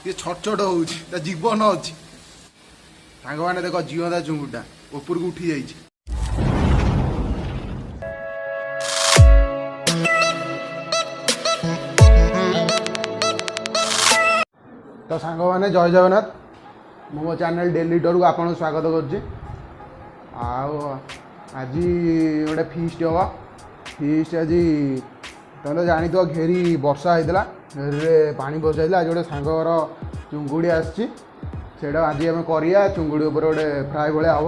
ये छट छट हो जीवन अच्छी सांग मैंने देख जीवता चुंगुटा ऊपर को उठी जाइए। तो सांग मैंने जय जगन्नाथ मो चैनल डेली टूर को आपको स्वागत करुच्ची। आज गोटे फीस्ट हम फीस्ट आज तुम तो जानी तो घेरी वर्षा होता घेरी पानी बसाइला आज गोटे सांगर चुंगुड़ी आसी आज आम करिया चुंगुड़ी उपर गोटे फ्राए भाया हम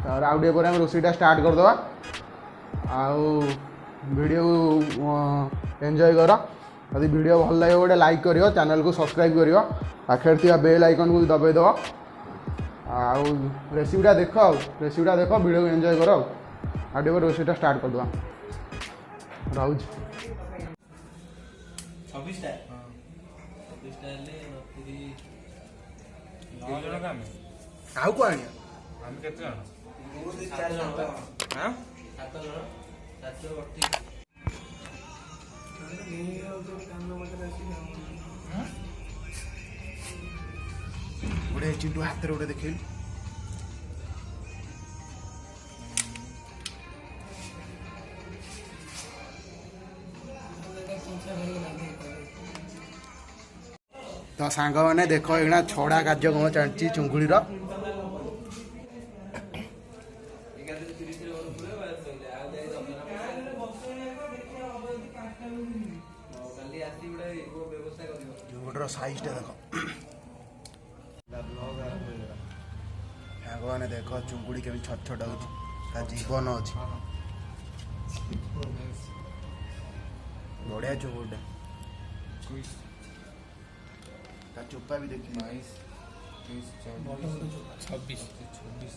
तार आउ टे आम रोषईटा स्टार्ट करदे वीडियो एंजॉय कर यदि वीडियो भल लगे गोटे लाइक करियो चैनल को सब्सक्राइब करियो पाखे थी बेल आइकन को दबाई दब रेसिपीटा देख वीडियो को एंजॉय कर आउ रोषईटा स्टार्ट करदे रोज आउ को आनी गोटे चिंटू हाथ गोटे देख तो सांग मैंने देख एना छड़ा कार्यक्रम चलती चुंगुड़ी चुंगुड़ साइजटा देख सांग मैंने देख चुंगुड़ी केमी छट छट हो जीवन अच्छी बढ़िया चुंगुड़ा चोपा भी देखिए 26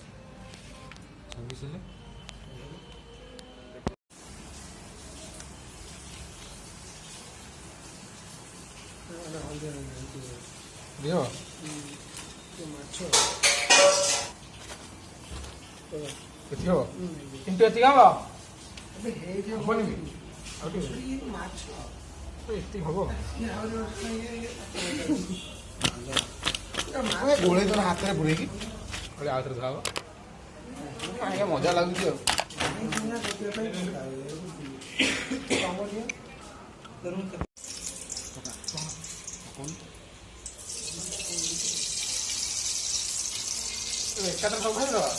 गोले तो हाथ में बुड़े की मजा लगुच एकात्र सब खाई दवा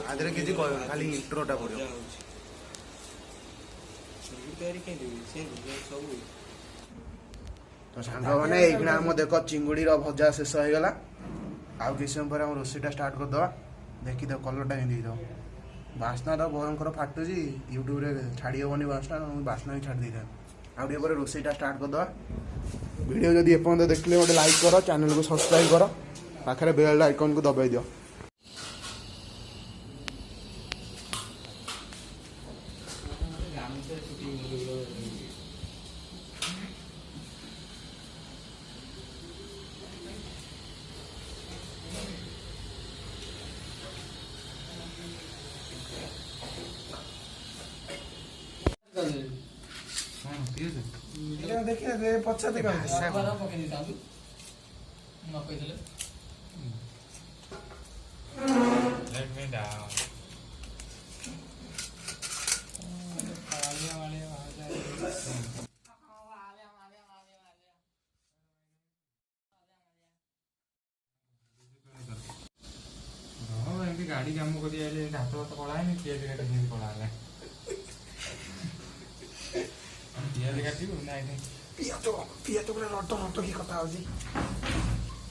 आधे किसी खाली इंट्रोटा पड़ो तो सांग मैंने ये देख चिंगुड़ी भजा शेष हो गला आउ किसी समय पर रोषईटा स्टार्ट करदे देखी दे कलरटा हिंदी दो बास्ना तो भयंकर फाटुची यूट्यूब रे छाड़ी हेनी बास्ना भी छाड़ी दे आउ टे रोषईटा स्टार्ट करदे वीडियो जदि एपर्यंत देखले गोटे लाइक कर चैनल को सब्सक्राइब कर पाखे बेल आइकन को दबाई दियो। देखिए पचा देखा गाड़ी काम कर हाथ हाथ कला है पिज कला है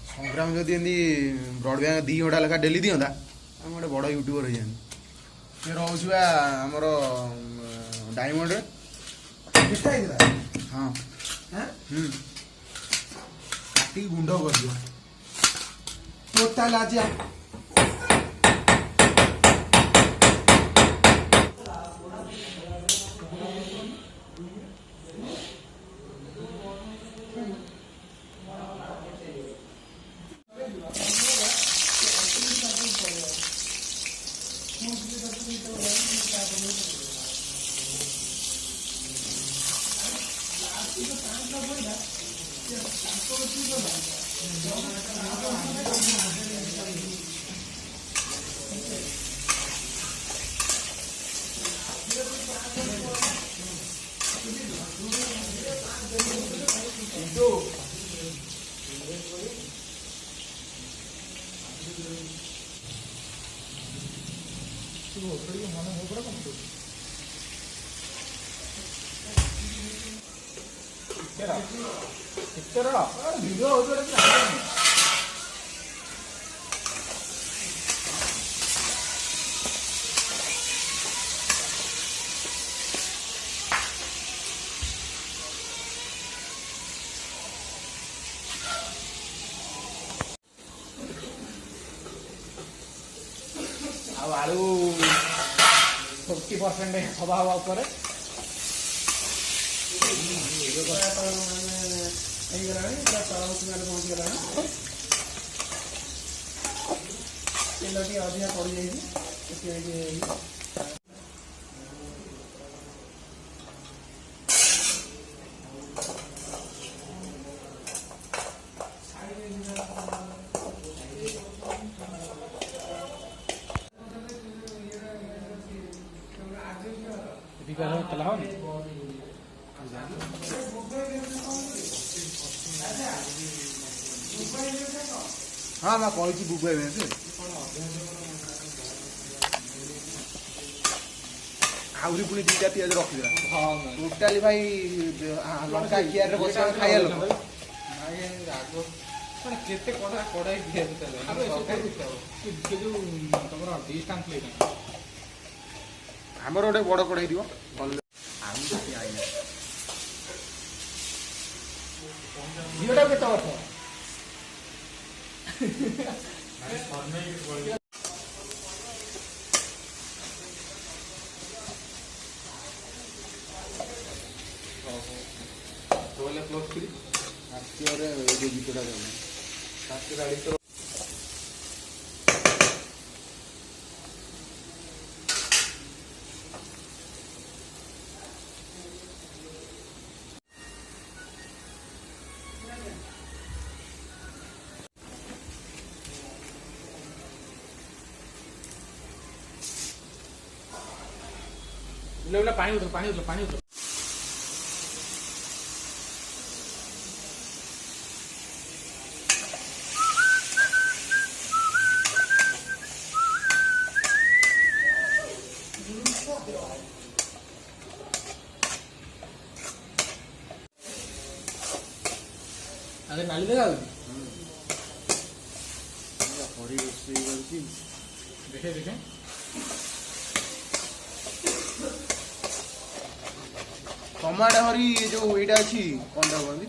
संग्राम जदि ब्रॉडबैंड 2 घंटा लेखा डेली दिंता आम गोटे बड़ यूट्यूबर हो जाए रोचा आमर डायमंड हाँ काटी गुंड कर दियो ତାହେଲେ ଆଜି ଭିଡ଼ିଓ ଆଉ ଆଳୁ 50% ହବା ଉପରେ ହେଇଗଲାଣି ପୁରା ତଳ ସୀମାରେ ପହଞ୍ଚିଗଲାଣି। ତେଲ ଟିକେ ଅଧିକା ପଡ଼ିଯାଇଛି ସେଥିପାଇଁ ହଁ ମା କହିଛି ବୁବେଇବେ ସେ ଆହୁରି ପୁଣି ଦିଟା ପିଆଜ ରଖିଦେଲା ଟୋଟାଲି ଭାଇ ଲଙ୍କା କିଆରରେ ବସିବା ଖାଇବା ଲୋକ କେତେ କଡ଼ାଇ ପିଆଜ ତମର ଆମର ଗୋଟେ ବଡ଼ କଢ଼େଇ ଥିବ ଝିଅଟା କେତେ ବର୍ଷ ଗୀତଟା ପାଣି ଉଠୁ ଆରେ ନାଲି ଦେଖା ହରି ରୋଷେଇ କରୁଛି ଦେଖେ ଟମାଟୋ ହରି ଯୋଉ ଏଇଟା ଅଛି କଣଟା କୁହନ୍ତି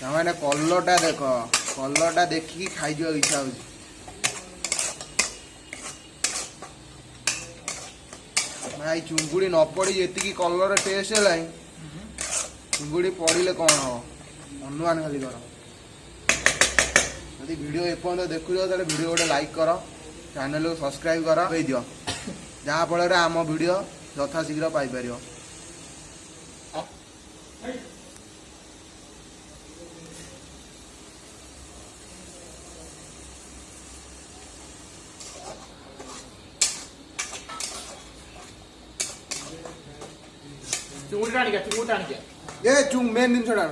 ତାମାନେ କଲରଟା ଦେଖ କଲରଟା ଦେଖିକି ଖାଇଯିବାକୁ ଇଚ୍ଛା ହଉଛି ଭାଇ ଚୁଙ୍ଗୁଡ଼ି ନ ପଡ଼ି ଯେତିକି କଲର ଟେଷ୍ଟ ହେଲାଣି ଚୁଙ୍ଗୁଡ଼ି ପଡ଼ିଲେ କ'ଣ ହବ ଅନୁମାନ ଖାଲି କର ଯଦି ଭିଡ଼ିଓ ଏପର୍ଯ୍ୟନ୍ତ ଦେଖୁଛ ତାହେଲେ ଭିଡ଼ିଓ ଗୋଟେ ଲାଇକ୍ କର ଚ୍ୟାନେଲକୁ ସବସ୍କ୍ରାଇବ୍ କର ଦେଇଦିଅ ଯାହାଫଳରେ ଆମ ଭିଡ଼ିଓ ଯଥାଶୀଘ୍ର ପାଇପାରିବ ଚୁଙ୍ଗୁଡ଼ି ଟାଣିକା ଏ ମେନ୍ ଜିନିଷଟା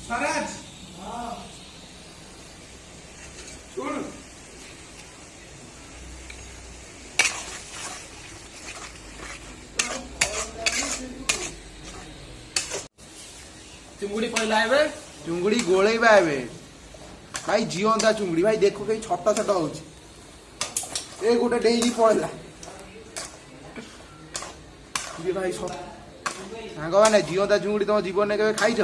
ସ୍ୱରାଜ ଶୁଣ ଚିଙ୍ଗୁଡି ପଇଲା ଏବେ ଚୁଙ୍ଗୁଡି ଗୋଳେଇବା ଏବେ ଭାଇ ଜିଅନ୍ତା ଚୁଙ୍ଗୁଡି ଭାଇ ଦେଖ କେହି ଛୋଟ ଛୋଟ ହଉଛି ଏ ଗୋଟେ ଡେଇକି ପଳେଇଲା ଭାଇ ସାଙ୍ଗମାନେ ଜିଅନ୍ତା ଚୁଙ୍ଗୁଡି ତମ ଜୀବନରେ କେବେ ଖାଇଛ?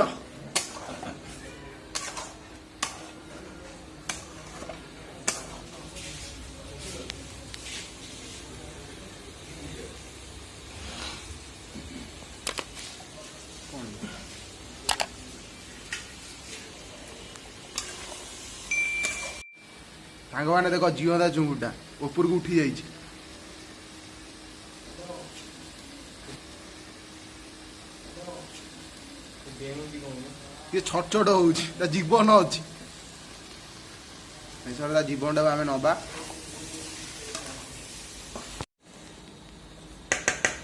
ସାଙ୍ଗମାନେ ଦେଖ ଜିଅନ୍ତା ଚୁଙ୍ଗୁଡିଟା ଉପରକୁ ଉଠି ଯାଇଛି ଇଏ ଛୋଟ ଛୋଟ ହଉଛି ତା ଜୀବନ ଅଛି ତା ଜୀବନଟାକୁ ଆମେ ନବା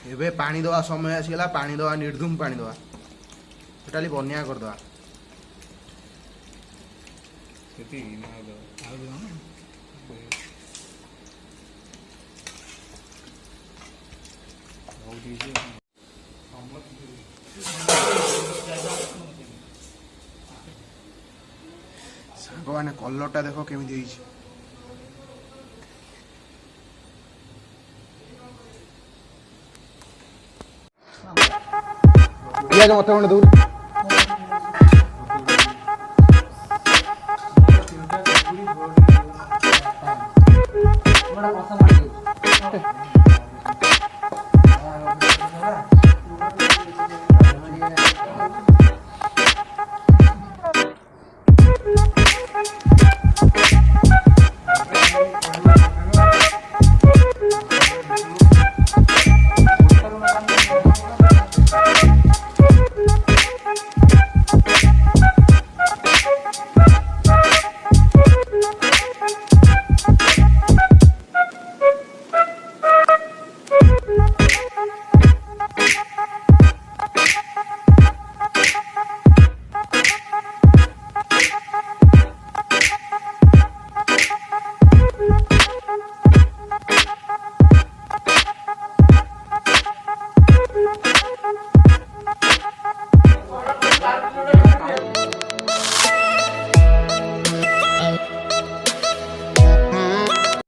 ଏବେ ପାଣି ଦବା ସମୟ ଆସିଗଲା ପାଣି ଦବା ନିର୍ଧୁମ ପାଣି ଦବା ଟୋଟାଲି ବନ୍ୟା କରିଦବା ସାଙ୍ଗମାନେ କଲରଟା ଦେଖ କେମିତି ହେଇଛି ପିଆଜ ମତେ ଖଣ୍ଡେ ଦଉନି କଷା